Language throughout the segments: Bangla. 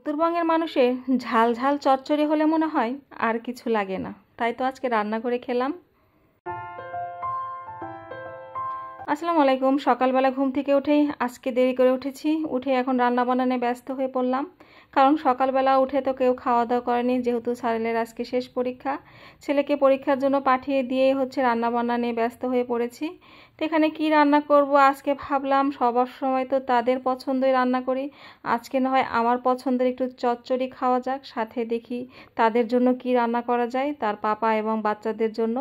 উত্তরবঙ্গের মানুষের ঝাল ঝাল চচ্চড়ি হলে মনে হয় আর কিছু লাগে না। তাই তো আজকে রান্না করে খেলাম। আসসালামু আলাইকুম। সকালবেলা ঘুম থেকে উঠেই আজকে দেরি করে উঠেছি, উঠে এখন রান্না বান্নানে ব্যস্ত হয়ে পড়লাম। কারণ সকালবেলা উঠে তো কেউ খাওয়া দাওয়া করেনি, যেহেতু সারেলের আজকে শেষ পরীক্ষা। ছেলেকে পরীক্ষার জন্য পাঠিয়ে দিয়েই রান্না বান্না নিয়ে ব্যস্ত হয়ে পড়েছি। তো এখানে কি রান্না করব আজকে ভাবলাম, সবার সময় তো তাদের পছন্দই রান্না করি। আজকে না হয় আমার পছন্দের একটু চচ্চড়ি খাওয়া যাক, সাথে দেখি তাদের জন্য কি রান্না করা যায়, তার পাপা এবং বাচ্চাদের জন্য।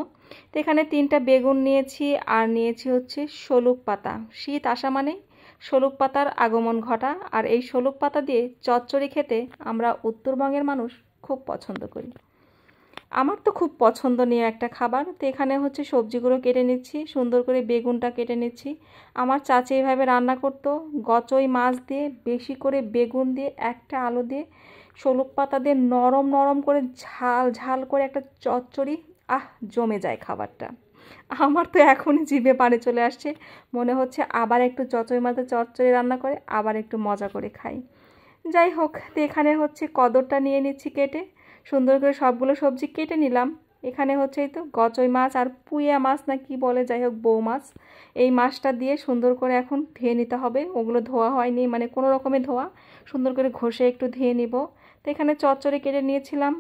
তো এখানে 3টা বেগুন নিয়েছি, আর নিয়েছি শলুক পাতা। শীত আসা মানেই শলুক পাতার আগমন ঘটা, আর এই শলুক পাতা দিয়ে চচ্চড়ি খেতে আমরা উত্তরবঙ্গের মানুষ খুব পছন্দ করি। আমার তো খুব পছন্দনীয় একটা খাবার। তো এখানে সবজিগুলো কেটে নিচ্ছি, সুন্দর করে বেগুনটা কেটে নিচ্ছি। আমার চাচি এইভাবে রান্না করতো, গচই মাছ দিয়ে, বেশি করে বেগুন দিয়ে, একটা আলু দিয়ে, শলুক পাতা দিয়ে নরম নরম করে ঝাল ঝাল করে একটা চচ্চড়ি। জমে যায় খাবারটা। আমার তো এখনই জিভে পানি চলে আসছে, মনে হচ্ছে আবার একটু চচ্চড়ি মাছের চচ্চড়ি রান্না করে আবার একটু মজা করে খাই। যাই হোক, তো এখানে কদরটা নিয়ে নিচ্ছি কেটে, সুন্দর করে সবগুলো সবজি কেটে নিলাম। এখানে এই তো গচই মাছ আর পুঁইয়া মাছ না কি বলে, যাই হোক বৌ মাছ, এই মাছটা দিয়ে সুন্দর করে এখন ধুয়ে নিতে হবে। ওগুলো ধোয়া হয়নি, মানে কোনো রকমের ধোয়া, সুন্দর করে ঘষে একটু ধুয়ে নিব। তো এখানে চচ্চড়ি কেটে নিয়েছিলাম,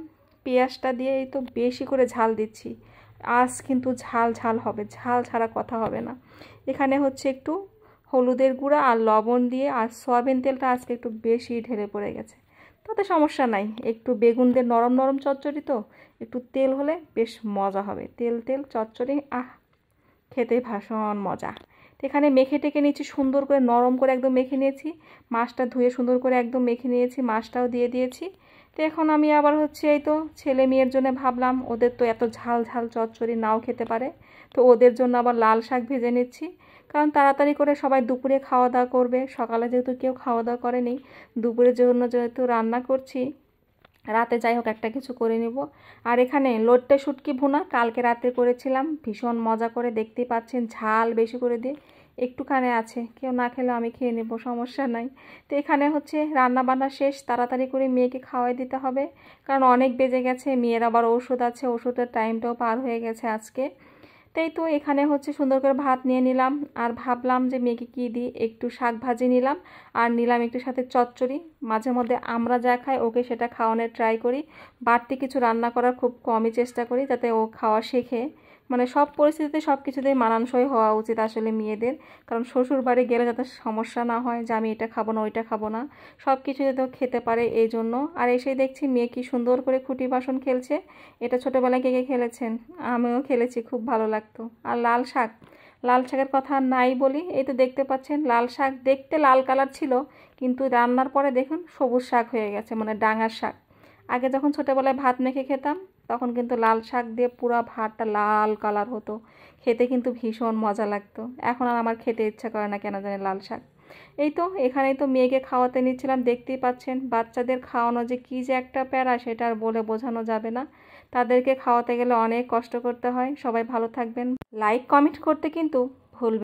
পেঁয়াজটা দিয়ে এই তো বেশি করে ঝাল দিচ্ছি। আজ কিন্তু ঝাল ঝাল হবে, ঝাল ছাড়া কথা হবে না। এখানে একটু হলুদের গুঁড়া আর লবণ দিয়ে, আর সয়াবিন তেলটা আজকে একটু বেশি ঢেলে পড়ে গেছে। তাতে সমস্যা নাই, একটু বেগুন দিয়ে নরম নরম চচ্চড়ি তো, একটু তেল হলে বেশ মজা হবে। তেল তেল চচ্চড়ি খেতে ভীষণ মজা। তো এখানে মেখে টেকে নিয়েছি, সুন্দর করে নরম করে একদম মেখে নিয়েছি। মাছটা ধুয়ে সুন্দর করে একদম মেখে নিয়েছি, মাছটাও দিয়ে দিয়েছি। তো এখন আমি আবার এই তো ছেলে মেয়ের জন্য ভাবলাম, ওদের তো এত ঝাল ঝাল চচ্চড়ি নাও খেতে পারে, তো ওদের জন্য আবার লাল শাক ভেজে নিচ্ছি। কারণ তাড়াতাড়ি করে সবাই দুপুরে খাওয়া দাওয়া করবে, সকালে যেহেতু কেউ খাওয়া দাওয়া করেনি, দুপুরের জন্য যেহেতু রান্না করছি, রাতে যাই হোক একটা কিছু করে নিব। আর এখানে লোট্টে শুটকি ভুনা কালকে রাতে করেছিলাম, ভীষণ মজা করে, দেখতেই পাচ্ছেন ঝাল বেশি করে দিয়ে। একটুখানি আছে, কেউ না খেলে আমি খেয়ে নেব, সমস্যা নাই। তো এখানে রান্না বান্না শেষ, তাড়াতাড়ি করে মেয়েকে খাওয়াই দিতে হবে, কারণ অনেক বেজে গেছে। মেয়ের আবার ওষুধ আছে, ওষুধের টাইমটাও পার হয়ে গেছে আজকে। তাই তো এখানে সুন্দর করে ভাত নিয়ে নিলাম, আর ভাবলাম যে মেয়েকে কী দিই, একটু শাক ভাজি নিলাম, আর নিলাম একটু সাথে চচ্চড়ি। মাঝে মধ্যে আমরা যা খাই ওকে সেটা খাওয়ানোর ট্রাই করি। বাড়তি কিছু রান্না করার খুব কমই চেষ্টা করি, যাতে ও খাওয়া শেখে। মানে সব পরিস্থিতিতে সব কিছুতেই মানানসই হওয়া উচিত আসলে মেয়েদের। কারণ শ্বশুর বাড়ি গেলে যাতে সমস্যা না হয় যে আমি এটা খাবো না ওইটা খাবো না, সব কিছু যাতে খেতে পারে, এই জন্য। আর এসেই দেখছি মেয়ে কি সুন্দর করে খুঁটি বাসন খেলছে। এটা ছোটোবেলায় কে কে খেলেছেন? আমিও খেলেছি, খুব ভালো লাগতো। আর লাল শাক, লাল শাকের কথা নাই বলি। এই তো দেখতে পাচ্ছেন, লাল শাক দেখতে লাল কালার ছিল, কিন্তু রান্নার পরে দেখুন সবুজ শাক হয়ে গেছে, মানে ডাঙার শাক। আগে যখন ছোটোবেলায় ভাত মেখে খেতাম, তখন কিন্তু লাল শাক দিয়ে পুরো ভাতটা লাল কালার হতো, খেতে কিন্তু ভীষণ মজা লাগতো। এখন আর আমার খেতে ইচ্ছা করে না কেন জানি লাল শাক। এই তো এখানেই তো মেয়েকে খাওয়াতে নিচ্ছিলাম, দেখতেই পাচ্ছেন। বাচ্চাদের খাওয়ানো যে কী যে একটা প্যারা, সেটা আর বলে বোঝানো যাবে না। তাদেরকে খাওয়াতে গেলে অনেক কষ্ট করতে হয়। সবাই ভালো থাকবেন, লাইক কমেন্ট করতে কিন্তু ভুলবেন।